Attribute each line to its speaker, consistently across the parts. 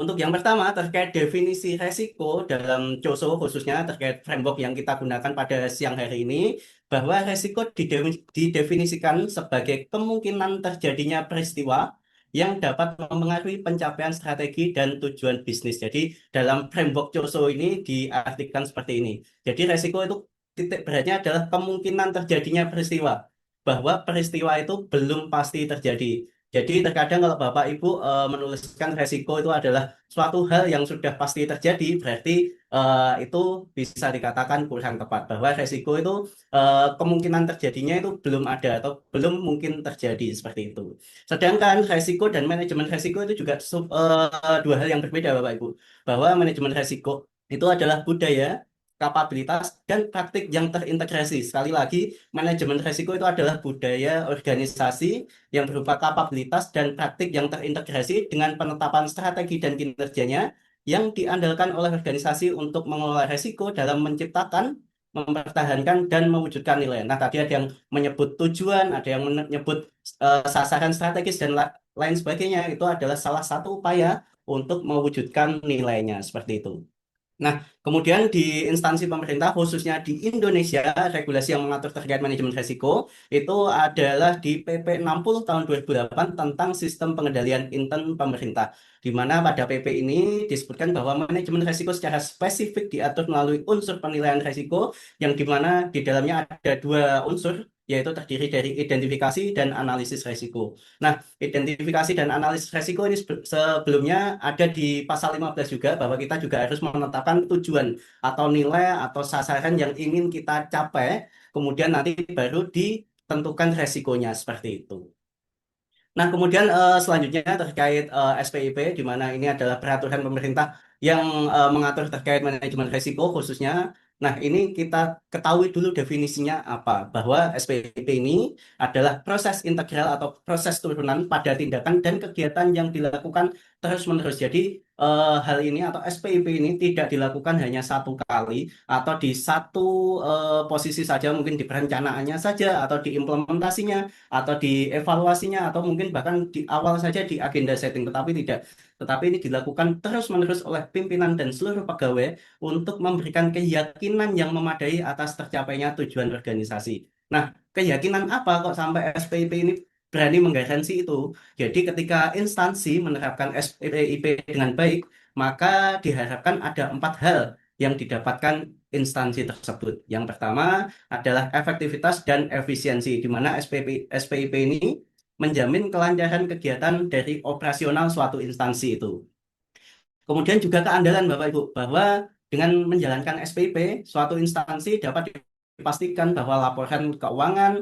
Speaker 1: Untuk yang pertama terkait definisi resiko dalam COSO khususnya terkait framework yang kita gunakan pada siang hari ini, bahwa resiko didefinisikan sebagai kemungkinan terjadinya peristiwa yang dapat mempengaruhi pencapaian strategi dan tujuan bisnis. Jadi dalam framework COSO ini diartikan seperti ini. Jadi resiko itu titik beratnya adalah kemungkinan terjadinya peristiwa, bahwa peristiwa itu belum pasti terjadi. Jadi terkadang kalau Bapak Ibu menuliskan resiko itu adalah suatu hal yang sudah pasti terjadi, berarti itu bisa dikatakan kurang tepat, bahwa resiko itu kemungkinan terjadinya itu belum ada atau belum mungkin terjadi seperti itu. Sedangkan resiko dan manajemen resiko itu juga dua hal yang berbeda, Bapak Ibu. Bahwa manajemen resiko itu adalah budaya, kapabilitas, dan praktik yang terintegrasi. Sekali lagi, manajemen resiko itu adalah budaya organisasi yang berupa kapabilitas dan praktik yang terintegrasi dengan penetapan strategi dan kinerjanya yang diandalkan oleh organisasi untuk mengelola resiko dalam menciptakan, mempertahankan, dan mewujudkan nilai. Nah, tadi ada yang menyebut tujuan, ada yang menyebut sasaran strategis, dan lain sebagainya. Itu adalah salah satu upaya untuk mewujudkan nilainya, seperti itu. Nah, kemudian di instansi pemerintah, khususnya di Indonesia, regulasi yang mengatur terkait manajemen risiko itu adalah di PP 60 tahun 2008 tentang sistem pengendalian intern pemerintah. Di mana pada PP ini disebutkan bahwa manajemen risiko secara spesifik diatur melalui unsur penilaian risiko, yang di mana di dalamnya ada dua unsur, yaitu terdiri dari identifikasi dan analisis risiko. Nah, identifikasi dan analisis resiko ini sebelumnya ada di pasal 15 juga, bahwa kita juga harus menetapkan tujuan atau nilai atau sasaran yang ingin kita capai, kemudian nanti baru ditentukan resikonya seperti itu. Nah, kemudian selanjutnya terkait SPIP, di mana ini adalah peraturan pemerintah yang mengatur terkait manajemen risiko khususnya. Nah, ini kita ketahui dulu definisinya apa, bahwa SPIP ini adalah proses integral atau proses turunan pada tindakan dan kegiatan yang dilakukan terus-menerus. Jadi, hal ini atau SPIP ini tidak dilakukan hanya satu kali atau di satu posisi saja, mungkin di perencanaannya saja atau di implementasinya atau di evaluasinya atau mungkin bahkan di awal saja di agenda setting, tetapi tidak. Tetapi ini dilakukan terus-menerus oleh pimpinan dan seluruh pegawai untuk memberikan keyakinan yang memadai atas tercapainya tujuan organisasi. Nah, keyakinan apa kok sampai SPIP ini berani menggaransi itu? Jadi ketika instansi menerapkan SPIP dengan baik, maka diharapkan ada empat hal yang didapatkan instansi tersebut. Yang pertama adalah efektivitas dan efisiensi, di mana SPIP ini menjamin kelancaran kegiatan dari operasional suatu instansi itu. Kemudian juga keandalan Bapak Ibu, bahwa dengan menjalankan SPIP, suatu instansi dapat dipastikan bahwa laporan keuangan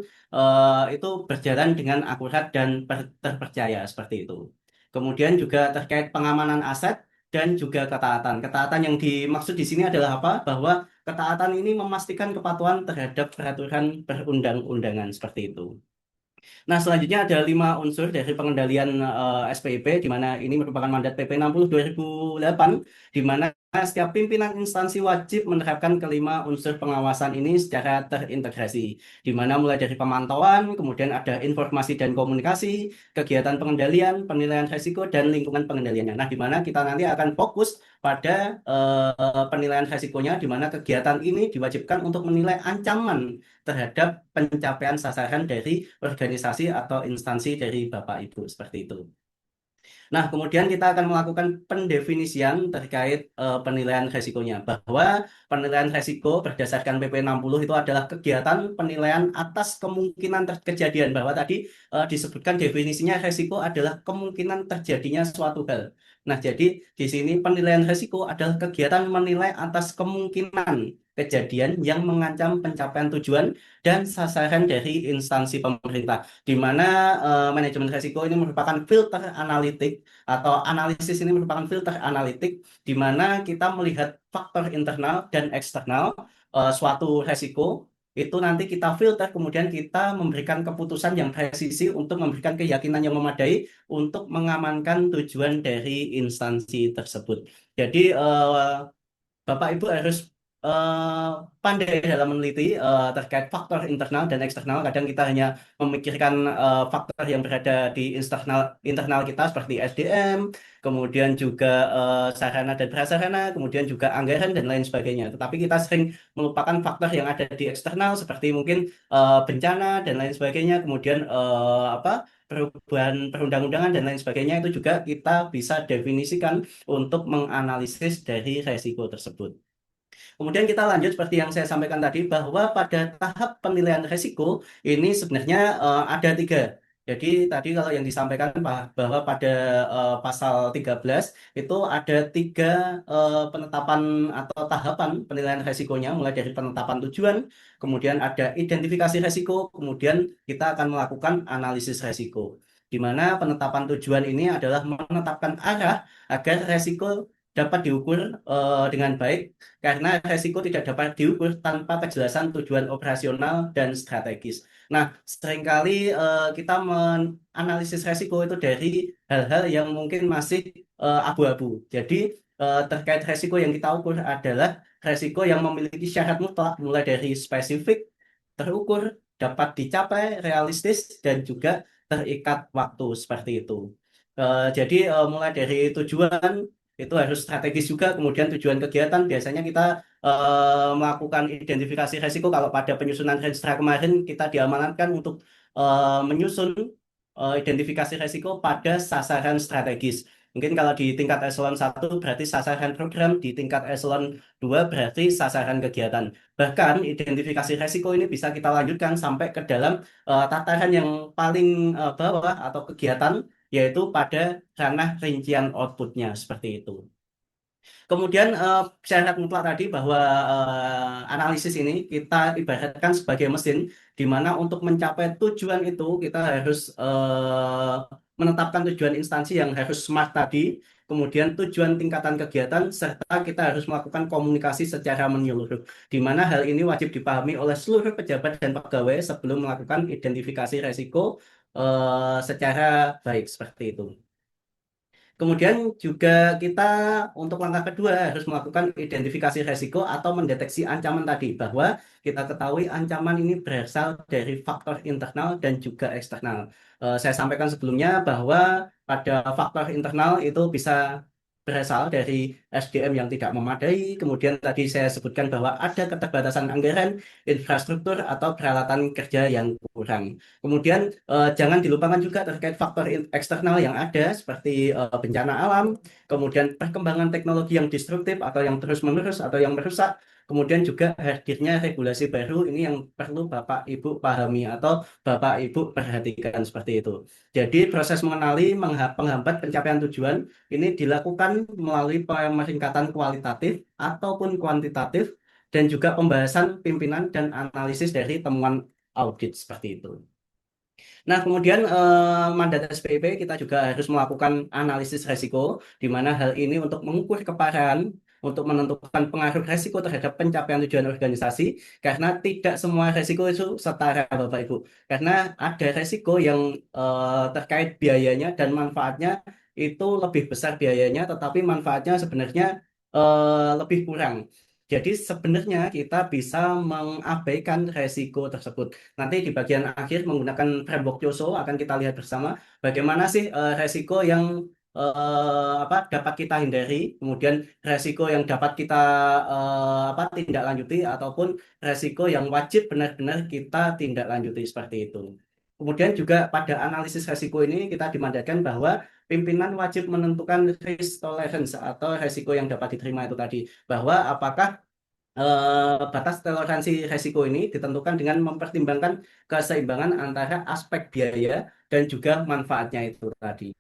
Speaker 1: itu berjalan dengan akurat dan terpercaya seperti itu. Kemudian juga terkait pengamanan aset dan juga ketaatan. Ketaatan yang dimaksud di sini adalah apa? Bahwa ketaatan ini memastikan kepatuhan terhadap peraturan perundang-undangan seperti itu. Nah, selanjutnya ada 5 unsur dari pengendalian SPIP, di mana ini merupakan mandat PP 60 2008, di mana setiap pimpinan instansi wajib menerapkan kelima unsur pengawasan ini secara terintegrasi, di mana mulai dari pemantauan, kemudian ada informasi dan komunikasi, kegiatan pengendalian, penilaian risiko, dan lingkungan pengendaliannya. Nah, di mana kita nanti akan fokus pada penilaian risikonya, di mana kegiatan ini diwajibkan untuk menilai ancaman terhadap pencapaian sasaran dari organisasi atau instansi dari Bapak Ibu seperti itu. Nah, kemudian kita akan melakukan pendefinisian terkait penilaian resikonya, bahwa penilaian resiko berdasarkan PP 60 itu adalah kegiatan penilaian atas kemungkinan kejadian, bahwa tadi disebutkan definisinya resiko adalah kemungkinan terjadinya suatu hal. Nah, jadi di sini penilaian resiko adalah kegiatan menilai atas kemungkinan kejadian yang mengancam pencapaian tujuan dan sasaran dari instansi pemerintah, di mana manajemen resiko ini merupakan filter analitik atau analisis ini merupakan filter analitik, di mana kita melihat faktor internal dan eksternal suatu resiko, itu nanti kita filter, kemudian kita memberikan keputusan yang presisi untuk memberikan keyakinan yang memadai untuk mengamankan tujuan dari instansi tersebut. Jadi Bapak Ibu harus eh, pandai dalam meneliti terkait faktor internal dan eksternal. Kadang kita hanya memikirkan faktor yang berada di internal kita seperti SDM, kemudian juga sarana dan prasarana, kemudian juga anggaran dan lain sebagainya. Tetapi kita sering melupakan faktor yang ada di eksternal seperti mungkin bencana dan lain sebagainya, kemudian perubahan perundang-undangan dan lain sebagainya itu juga kita bisa definisikan untuk menganalisis dari resiko tersebut. Kemudian kita lanjut seperti yang saya sampaikan tadi bahwa pada tahap penilaian risiko ini sebenarnya ada tiga. Jadi tadi kalau yang disampaikan bahwa pada pasal 13 itu ada tiga penetapan atau tahapan penilaian risikonya mulai dari penetapan tujuan, kemudian ada identifikasi risiko, kemudian kita akan melakukan analisis risiko. Di mana penetapan tujuan ini adalah menetapkan arah agar risiko dapat diukur dengan baik karena resiko tidak dapat diukur tanpa kejelasan tujuan operasional dan strategis. Nah, seringkali kita menganalisis resiko itu dari hal-hal yang mungkin masih abu-abu. Jadi, terkait resiko yang kita ukur adalah resiko yang memiliki syarat mutlak, mulai dari spesifik, terukur, dapat dicapai, realistis, dan juga terikat waktu seperti itu. Jadi, mulai dari tujuan itu harus strategis juga. Kemudian tujuan kegiatan biasanya kita melakukan identifikasi resiko. Kalau pada penyusunan Renstra kemarin kita diamanatkan untuk menyusun identifikasi resiko pada sasaran strategis. Mungkin kalau di tingkat eselon 1 berarti sasaran program, di tingkat eselon 2 berarti sasaran kegiatan. Bahkan identifikasi resiko ini bisa kita lanjutkan sampai ke dalam tataran yang paling bawah atau kegiatan, yaitu pada ranah rincian outputnya seperti itu. Kemudian syarat mutlak tadi bahwa analisis ini kita ibaratkan sebagai mesin di mana untuk mencapai tujuan itu kita harus menetapkan tujuan instansi yang harus smart tadi, kemudian tujuan tingkatan kegiatan serta kita harus melakukan komunikasi secara menyeluruh. Di mana hal ini wajib dipahami oleh seluruh pejabat dan pegawai sebelum melakukan identifikasi resiko secara baik seperti itu. Kemudian juga kita untuk langkah kedua harus melakukan identifikasi resiko atau mendeteksi ancaman tadi bahwa kita ketahui ancaman ini berasal dari faktor internal dan juga eksternal. Saya sampaikan sebelumnya bahwa pada faktor internal itu bisa berasal dari SDM yang tidak memadai, kemudian tadi saya sebutkan bahwa ada keterbatasan anggaran, infrastruktur, atau peralatan kerja yang kurang. Kemudian jangan dilupakan juga terkait faktor eksternal yang ada seperti bencana alam, kemudian perkembangan teknologi yang destruktif atau yang terus-menerus atau yang merusak, kemudian juga hadirnya regulasi baru ini yang perlu Bapak Ibu pahami atau Bapak Ibu perhatikan seperti itu. Jadi proses mengenali penghambat pencapaian tujuan ini dilakukan melalui pemeringkatan kualitatif ataupun kuantitatif dan juga pembahasan pimpinan dan analisis dari temuan audit seperti itu. Nah, kemudian mandat SPIP kita juga harus melakukan analisis resiko, di mana hal ini untuk mengukur keparahan, untuk menentukan pengaruh resiko terhadap pencapaian tujuan organisasi, karena tidak semua resiko itu setara, Bapak Ibu. Karena ada resiko yang terkait biayanya dan manfaatnya itu lebih besar biayanya, tetapi manfaatnya sebenarnya lebih kurang. Jadi sebenarnya kita bisa mengabaikan resiko tersebut. Nanti di bagian akhir menggunakan framework Yoso akan kita lihat bersama bagaimana sih resiko yang dapat kita hindari, kemudian resiko yang dapat kita tindak lanjuti ataupun resiko yang wajib benar-benar kita tindak lanjuti seperti itu. Kemudian juga pada analisis resiko ini kita dimandatkan bahwa pimpinan wajib menentukan risk tolerance atau resiko yang dapat diterima itu tadi, bahwa apakah batas toleransi resiko ini ditentukan dengan mempertimbangkan keseimbangan antara aspek biaya dan juga manfaatnya itu tadi.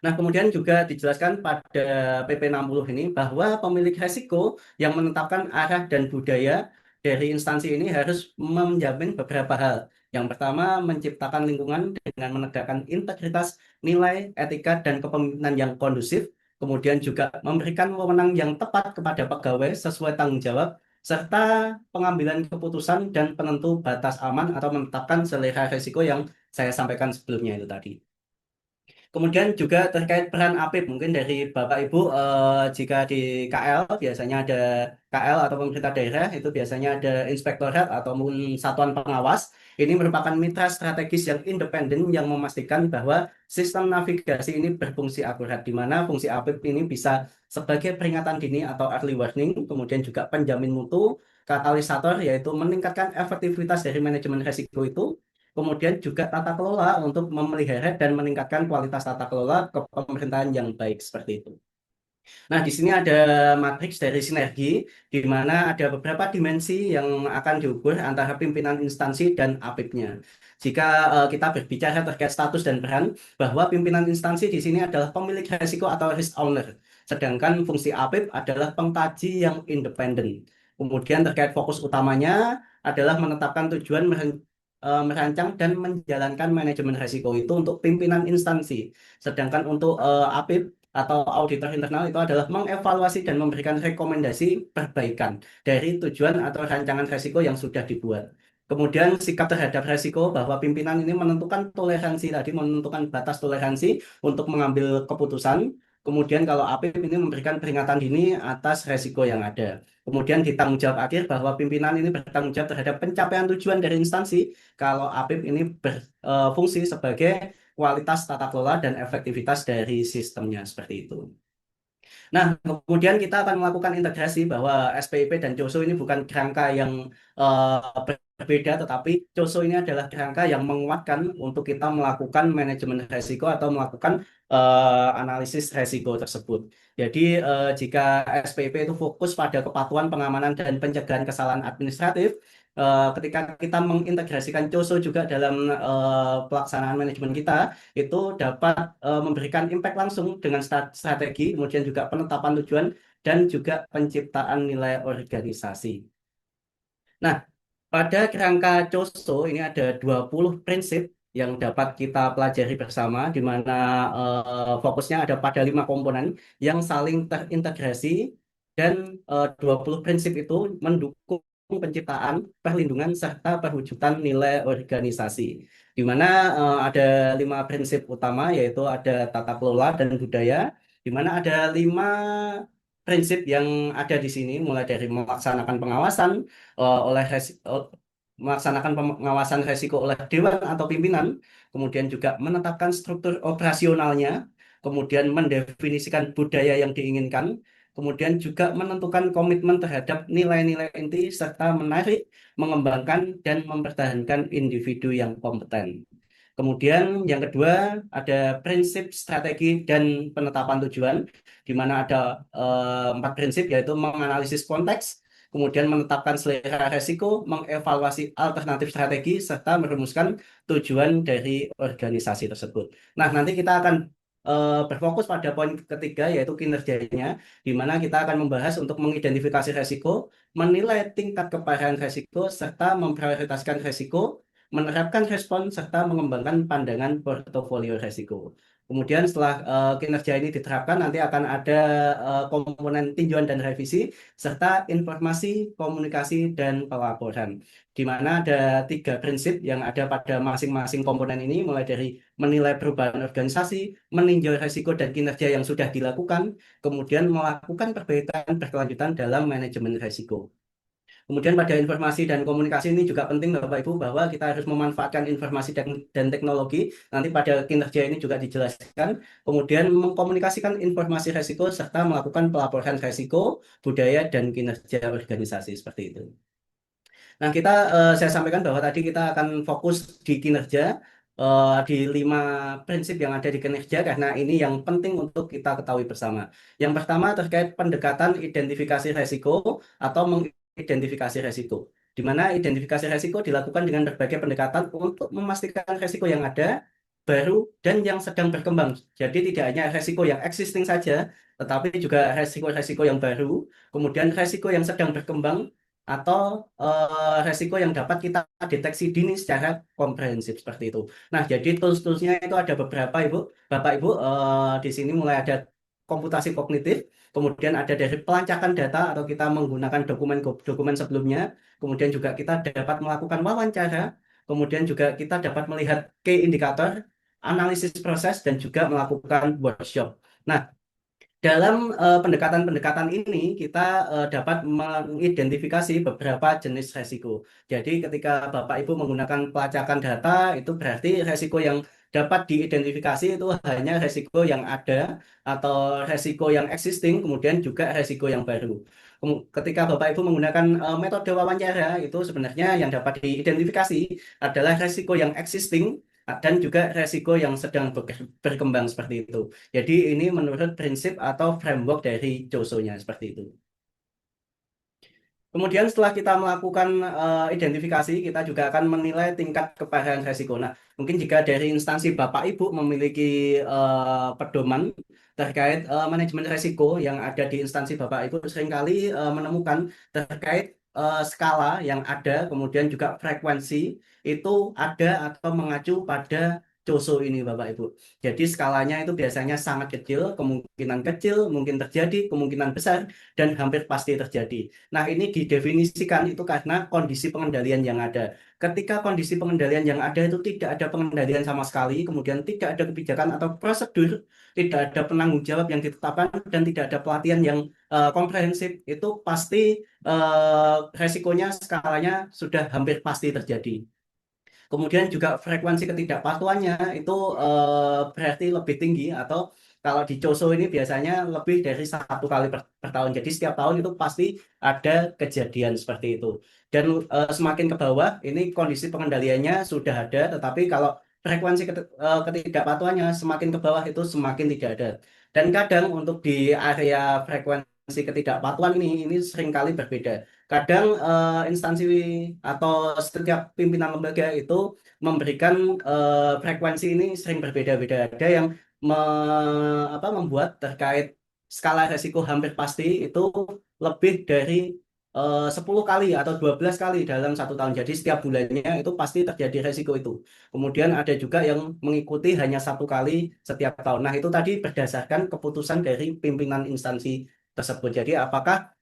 Speaker 1: Nah, kemudian juga dijelaskan pada PP 60 ini bahwa pemilik resiko yang menetapkan arah dan budaya dari instansi ini harus menjamin beberapa hal. Yang pertama, menciptakan lingkungan dengan menegakkan integritas, nilai, etika, dan kepemimpinan yang kondusif. Kemudian juga memberikan wewenang yang tepat kepada pegawai sesuai tanggung jawab, serta pengambilan keputusan dan penentu batas aman atau menetapkan selera resiko yang saya sampaikan sebelumnya itu tadi. Kemudian juga terkait peran APIP, mungkin dari Bapak Ibu, jika di KL biasanya ada KL atau pemerintah daerah, itu biasanya ada inspektorat ataupun satuan pengawas. Ini merupakan mitra strategis yang independen yang memastikan bahwa sistem navigasi ini berfungsi akurat, di mana fungsi APIP ini bisa sebagai peringatan dini atau early warning, kemudian juga penjamin mutu, katalisator, yaitu meningkatkan efektivitas dari manajemen risiko itu. Kemudian juga tata kelola untuk memelihara dan meningkatkan kualitas tata kelola kepemerintahan yang baik seperti itu. Nah, di sini ada matriks dari sinergi, di mana ada beberapa dimensi yang akan diukur antara pimpinan instansi dan APIP-nya. Jika kita berbicara terkait status dan peran, bahwa pimpinan instansi di sini adalah pemilik risiko atau risk owner, sedangkan fungsi APIP adalah pengkaji yang independen. Kemudian terkait fokus utamanya adalah menetapkan tujuan merancang dan menjalankan manajemen risiko itu untuk pimpinan instansi. Sedangkan untuk APIP atau auditor internal itu adalah mengevaluasi dan memberikan rekomendasi perbaikan dari tujuan atau rancangan risiko yang sudah dibuat. Kemudian sikap terhadap risiko bahwa pimpinan ini menentukan toleransi tadi, menentukan batas toleransi untuk mengambil keputusan. Kemudian kalau APIP ini memberikan peringatan dini atas risiko yang ada. Kemudian di tanggung jawab akhir bahwa pimpinan ini bertanggung jawab terhadap pencapaian tujuan dari instansi. Kalau APIP ini berfungsi sebagai kualitas tata kelola dan efektivitas dari sistemnya seperti itu. Nah, kemudian kita akan melakukan integrasi bahwa SPIP dan COSO ini bukan kerangka yang berbeda, tetapi COSO ini adalah kerangka yang menguatkan untuk kita melakukan manajemen risiko atau melakukan analisis risiko tersebut. Jadi, jika SPIP itu fokus pada kepatuhan, pengamanan, dan pencegahan kesalahan administratif, ketika kita mengintegrasikan COSO juga dalam pelaksanaan manajemen kita, itu dapat memberikan impact langsung dengan strategi, kemudian juga penetapan tujuan, dan juga penciptaan nilai organisasi. Nah, pada kerangka COSO ini ada 20 prinsip yang dapat kita pelajari bersama, di mana fokusnya ada pada 5 komponen yang saling terintegrasi, dan 20 prinsip itu mendukung penciptaan, perlindungan, serta perwujudan nilai organisasi. Di mana ada 5 prinsip utama, yaitu ada tata kelola dan budaya, di mana ada 5 prinsip yang ada di sini, mulai dari melaksanakan pengawasan, melaksanakan pengawasan resiko oleh dewan atau pimpinan, kemudian juga menetapkan struktur operasionalnya, kemudian mendefinisikan budaya yang diinginkan, kemudian juga menentukan komitmen terhadap nilai-nilai inti, serta menarik, mengembangkan, dan mempertahankan individu yang kompeten. Kemudian yang kedua ada prinsip strategi dan penetapan tujuan, di mana ada 4 prinsip, yaitu menganalisis konteks, kemudian menetapkan selera resiko, mengevaluasi alternatif strategi, serta merumuskan tujuan dari organisasi tersebut. Nah, nanti kita akan berfokus pada poin ketiga, yaitu kinerjanya, di mana kita akan membahas untuk mengidentifikasi resiko, menilai tingkat keparahan resiko, serta memprioritaskan resiko, menerapkan respon, serta mengembangkan pandangan portofolio resiko. Kemudian setelah kinerja ini diterapkan, nanti akan ada komponen tinjauan dan revisi, serta informasi, komunikasi, dan pelaporan. Di mana ada 3 prinsip yang ada pada masing-masing komponen ini, mulai dari menilai perubahan organisasi, meninjau risiko dan kinerja yang sudah dilakukan, kemudian melakukan perbaikan berkelanjutan dalam manajemen risiko. Kemudian pada informasi dan komunikasi ini juga penting Bapak Ibu, bahwa kita harus memanfaatkan informasi dan teknologi. Nanti pada kinerja ini juga dijelaskan. Kemudian mengkomunikasikan informasi resiko serta melakukan pelaporan resiko, budaya, dan kinerja organisasi seperti itu. Nah, saya sampaikan bahwa tadi kita akan fokus di kinerja, di 5 prinsip yang ada di kinerja, karena ini yang penting untuk kita ketahui bersama. Yang pertama terkait pendekatan identifikasi resiko atau mengidentifikasi resiko, di mana identifikasi resiko dilakukan dengan berbagai pendekatan untuk memastikan resiko yang ada, baru, dan yang sedang berkembang. Jadi tidak hanya resiko yang existing saja, tetapi juga resiko-resiko yang baru, kemudian resiko yang sedang berkembang, atau resiko yang dapat kita deteksi dini secara komprehensif seperti itu. Nah, jadi tools-toolsnya itu ada beberapa, Bapak Ibu. Di sini mulai ada komputasi kognitif, kemudian ada dari pelacakan data atau kita menggunakan dokumen sebelumnya, kemudian juga kita dapat melakukan wawancara, kemudian juga kita dapat melihat key indikator, analisis proses, dan juga melakukan workshop. Nah, dalam pendekatan-pendekatan ini, kita dapat mengidentifikasi beberapa jenis resiko. Jadi, ketika Bapak Ibu menggunakan pelacakan data, itu berarti resiko yang dapat diidentifikasi itu hanya resiko yang ada atau resiko yang existing, kemudian juga resiko yang baru. Ketika Bapak Ibu menggunakan metode wawancara, itu sebenarnya yang dapat diidentifikasi adalah resiko yang existing dan juga resiko yang sedang berkembang seperti itu. Jadi ini menurut prinsip atau framework dari COSO-nya seperti itu. Kemudian setelah kita melakukan identifikasi, kita juga akan menilai tingkat keparahan resiko. Nah, mungkin jika dari instansi Bapak Ibu memiliki pedoman terkait manajemen resiko yang ada di instansi Bapak Ibu seringkali menemukan terkait skala yang ada, kemudian juga frekuensi itu ada atau mengacu pada COSO ini Bapak Ibu. Jadi skalanya itu biasanya sangat kemungkinan kecil, mungkin terjadi, kemungkinan besar, dan hampir pasti terjadi. Nah, ini didefinisikan itu karena kondisi pengendalian yang ada. Ketika kondisi pengendalian yang ada itu tidak ada pengendalian sama sekali, kemudian tidak ada kebijakan atau prosedur, tidak ada penanggung jawab yang ditetapkan, dan tidak ada pelatihan yang komprehensif, itu pasti resikonya, skalanya sudah hampir pasti terjadi. Kemudian juga frekuensi ketidakpatuhannya itu berarti lebih tinggi atau kalau di COSO ini biasanya lebih dari 1 kali per tahun. Jadi setiap tahun itu pasti ada kejadian seperti itu. Dan semakin ke bawah ini kondisi pengendaliannya sudah ada, tetapi kalau frekuensi ketidakpatuhannya semakin ke bawah itu semakin tidak ada. Dan kadang untuk di area frekuensi ketidakpatuhan ini seringkali berbeda. Kadang instansi atau setiap pimpinan lembaga itu memberikan frekuensi ini sering berbeda-beda. Ada yang membuat terkait skala resiko hampir pasti itu lebih dari 10 kali atau 12 kali dalam 1 tahun. Jadi setiap bulannya itu pasti terjadi resiko itu. Kemudian ada juga yang mengikuti hanya 1 kali setiap tahun. Nah, itu tadi berdasarkan keputusan dari pimpinan instansi tersebut. Jadi apakah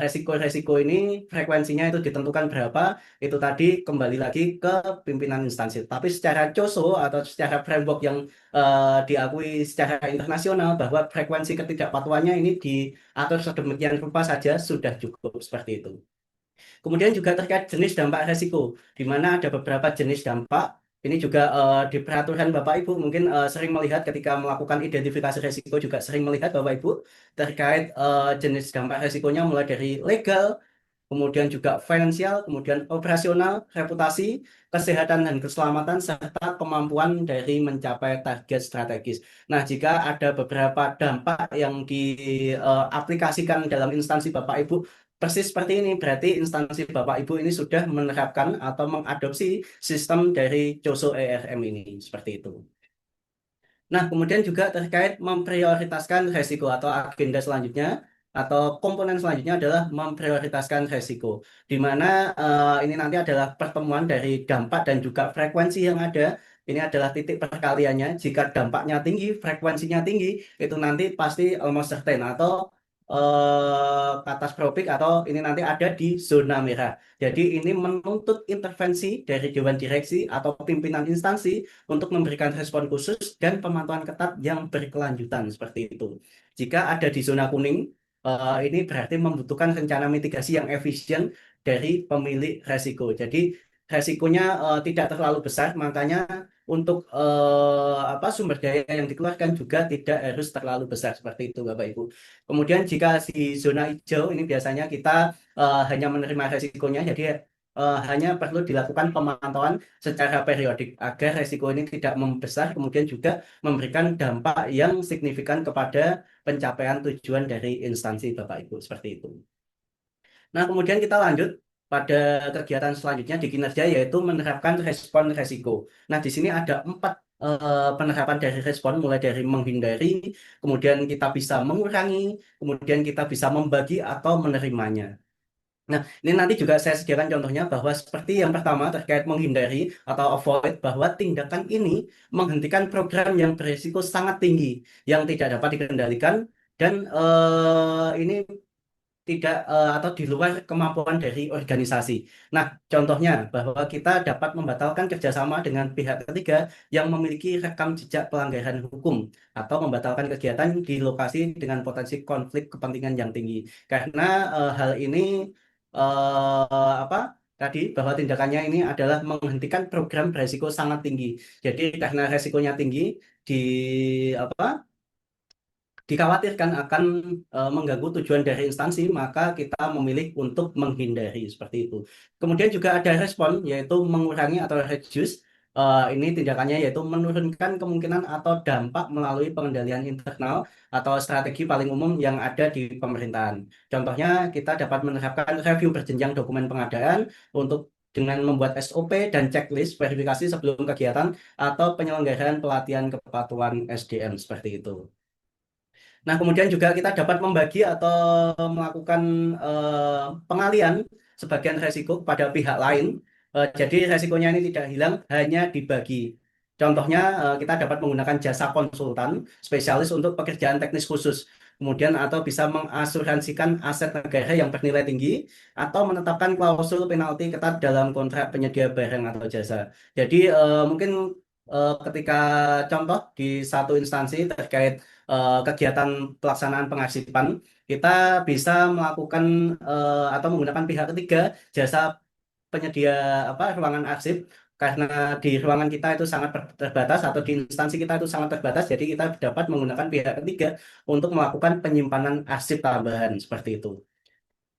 Speaker 1: resiko-resiko ini frekuensinya itu ditentukan berapa, itu tadi kembali lagi ke pimpinan instansi. Tapi secara COSO atau secara framework yang diakui secara internasional bahwa frekuensi ketidakpatuhannya ini diatur sedemikian rupa saja sudah cukup seperti itu. Kemudian juga terkait jenis dampak resiko, di mana ada beberapa jenis dampak. Ini juga di peraturan Bapak Ibu mungkin sering melihat ketika melakukan identifikasi resiko juga sering melihat Bapak Ibu terkait jenis dampak resikonya mulai dari legal, kemudian juga finansial, kemudian operasional, reputasi, kesehatan dan keselamatan, serta kemampuan dari mencapai target strategis. Nah, jika ada beberapa dampak yang diaplikasikan dalam instansi Bapak Ibu, persis seperti ini, berarti instansi Bapak Ibu ini sudah menerapkan atau mengadopsi sistem dari COSO ERM ini, seperti itu. Nah, kemudian juga terkait memprioritaskan resiko atau agenda selanjutnya atau komponen selanjutnya adalah memprioritaskan resiko, di mana ini nanti adalah pertemuan dari dampak dan juga frekuensi yang ada. Ini adalah titik perkaliannya. Jika dampaknya tinggi, frekuensinya tinggi, itu nanti pasti almost certain atau katastrofik atau ini nanti ada di zona merah. Jadi ini menuntut intervensi dari Dewan Direksi atau pimpinan instansi untuk memberikan respon khusus dan pemantauan ketat yang berkelanjutan seperti itu. Jika ada di zona kuning, ini berarti membutuhkan rencana mitigasi yang efisien dari pemilik resiko. Jadi resikonya tidak terlalu besar, makanya untuk sumber daya yang dikeluarkan juga tidak harus terlalu besar seperti itu, Bapak Ibu. Kemudian jika di zona hijau ini biasanya kita hanya menerima resikonya, jadi hanya perlu dilakukan pemantauan secara periodik agar resiko ini tidak membesar, kemudian juga memberikan dampak yang signifikan kepada pencapaian tujuan dari instansi Bapak Ibu seperti itu. Nah, kemudian kita lanjut pada kegiatan selanjutnya di kinerja yaitu menerapkan respon resiko. Nah, di sini ada 4 penerapan dari respon, mulai dari menghindari, kemudian kita bisa mengurangi, kemudian kita bisa membagi atau menerimanya. Nah, ini nanti juga saya sediakan contohnya bahwa seperti yang pertama terkait menghindari atau avoid, bahwa tindakan ini menghentikan program yang berisiko sangat tinggi, yang tidak dapat dikendalikan, dan ini atau di luar kemampuan dari organisasi. Nah, contohnya bahwa kita dapat membatalkan kerjasama dengan pihak ketiga yang memiliki rekam jejak pelanggaran hukum atau membatalkan kegiatan di lokasi dengan potensi konflik kepentingan yang tinggi. Karena hal ini apa tadi bahwa tindakannya ini adalah menghentikan program beresiko sangat tinggi. Jadi karena resikonya tinggi di apa dikhawatirkan akan mengganggu tujuan dari instansi, maka kita memilih untuk menghindari seperti itu. Kemudian juga ada respon, yaitu mengurangi atau reduce. Ini tindakannya yaitu menurunkan kemungkinan atau dampak melalui pengendalian internal atau strategi paling umum yang ada di pemerintahan. Contohnya, kita dapat menerapkan review berjenjang dokumen pengadaan untuk dengan membuat SOP dan checklist verifikasi sebelum kegiatan atau penyelenggaraan pelatihan kepatuhan SDM seperti itu. Nah, kemudian juga kita dapat membagi atau melakukan pengalian sebagian resiko kepada pihak lain. Jadi resikonya ini tidak hilang, hanya dibagi. Contohnya, kita dapat menggunakan jasa konsultan spesialis untuk pekerjaan teknis khusus. Kemudian atau bisa mengasuransikan aset negara yang bernilai tinggi atau menetapkan klausul penalti ketat dalam kontrak penyedia barang atau jasa. Jadi mungkin ketika contoh di satu instansi terkait kegiatan pelaksanaan pengarsipan, kita bisa melakukan atau menggunakan pihak ketiga jasa penyedia ruangan arsip karena di ruangan kita itu sangat terbatas atau di instansi kita itu sangat terbatas, jadi kita dapat menggunakan pihak ketiga untuk melakukan penyimpanan arsip tambahan seperti itu.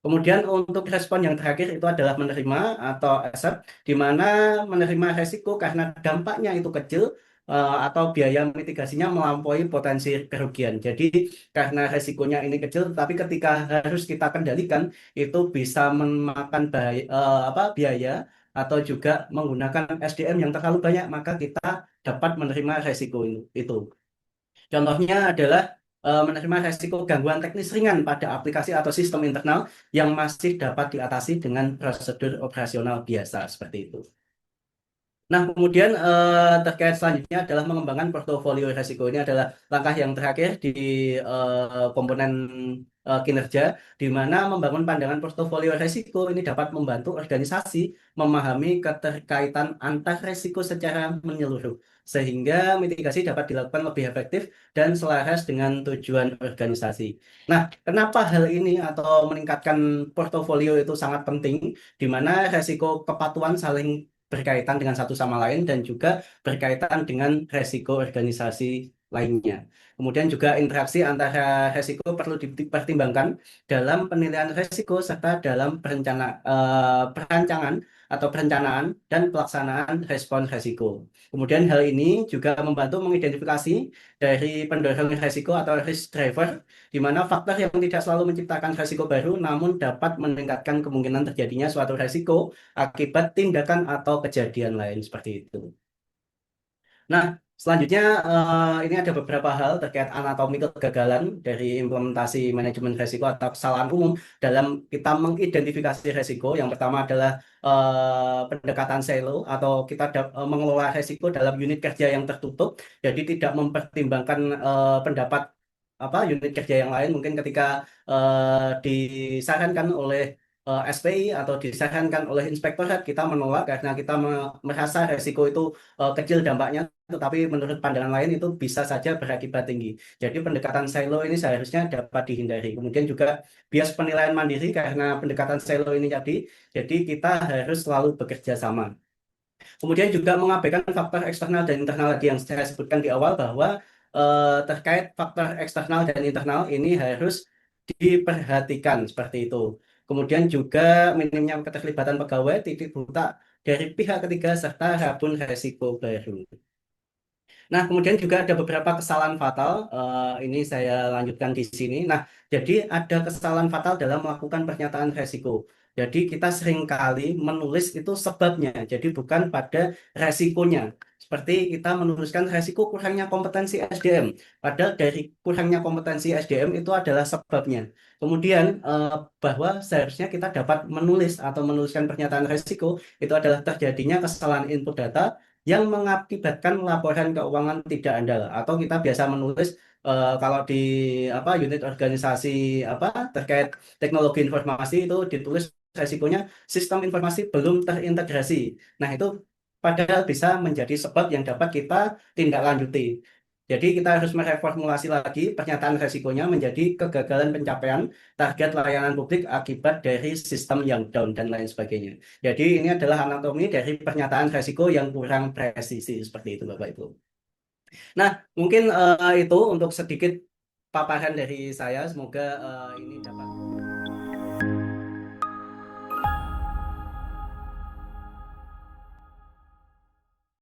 Speaker 1: Kemudian untuk respon yang terakhir itu adalah menerima atau accept, di mana menerima resiko karena dampaknya itu kecil atau biaya mitigasinya melampaui potensi kerugian. Jadi karena resikonya ini kecil, tapi ketika harus kita kendalikan itu bisa memakan biaya atau juga menggunakan SDM yang terlalu banyak, maka kita dapat menerima resiko itu. Contohnya adalah menerima resiko gangguan teknis ringan pada aplikasi atau sistem internal yang masih dapat diatasi dengan prosedur operasional biasa seperti itu. Nah, kemudian terkait selanjutnya adalah mengembangkan portofolio resiko. Ini adalah langkah yang terakhir di komponen kinerja, di mana membangun pandangan portofolio resiko ini dapat membantu organisasi memahami keterkaitan antar resiko secara menyeluruh, sehingga mitigasi dapat dilakukan lebih efektif dan selaras dengan tujuan organisasi. Nah, kenapa hal ini atau meningkatkan portofolio itu sangat penting, di mana resiko kepatuhan saling berkaitan dengan satu sama lain dan juga berkaitan dengan resiko organisasi lainnya. Kemudian juga interaksi antara resiko perlu dipertimbangkan dalam penilaian resiko serta dalam perancangan atau perencanaan dan pelaksanaan respon resiko. Kemudian hal ini juga membantu mengidentifikasi dari pendorong resiko atau risk driver, di mana faktor yang tidak selalu menciptakan resiko baru namun dapat meningkatkan kemungkinan terjadinya suatu resiko akibat tindakan atau kejadian lain seperti itu. Nah, selanjutnya ini ada beberapa hal terkait anatomi kegagalan dari implementasi manajemen resiko atau kesalahan umum dalam kita mengidentifikasi resiko. Yang pertama adalah pendekatan silo atau kita mengelola resiko dalam unit kerja yang tertutup, jadi tidak mempertimbangkan pendapat unit kerja yang lain. Mungkin ketika disarankan oleh SPI atau disarankan oleh inspektorat, kita menolak karena kita merasa resiko itu kecil dampaknya, tetapi menurut pandangan lain itu bisa saja berakibat tinggi. Jadi pendekatan silo ini seharusnya dapat dihindari. Kemudian juga bias penilaian mandiri karena pendekatan silo ini jadi kita harus selalu bekerja sama. Kemudian juga mengabaikan faktor eksternal dan internal lagi yang saya sebutkan di awal bahwa terkait faktor eksternal dan internal ini harus diperhatikan seperti itu. Kemudian juga minimnya keterlibatan pegawai, titik buta dari pihak ketiga serta rabun resiko baru. Nah, kemudian juga ada beberapa kesalahan fatal. Ini saya lanjutkan di sini. Nah, jadi ada kesalahan fatal dalam melakukan pernyataan resiko. Jadi kita seringkali menulis itu sebabnya, jadi bukan pada resikonya. Seperti kita menuliskan resiko kurangnya kompetensi SDM, padahal dari kurangnya kompetensi SDM itu adalah sebabnya. Kemudian bahwa seharusnya kita dapat menulis atau menuliskan pernyataan resiko itu adalah terjadinya kesalahan input data yang mengakibatkan laporan keuangan tidak andal, atau kita biasa menulis Kalau di apa unit organisasi apa terkait teknologi informasi itu ditulis resikonya sistem informasi belum terintegrasi. Nah, itu padahal bisa menjadi sebab yang dapat kita tindak lanjuti. Jadi kita harus mereformulasi lagi pernyataan resikonya menjadi kegagalan pencapaian target layanan publik akibat dari sistem yang down dan lain sebagainya. Jadi ini adalah anatomi dari pernyataan resiko yang kurang presisi seperti itu Bapak Ibu. Nah, mungkin itu untuk sedikit paparan dari saya. Semoga ini dapat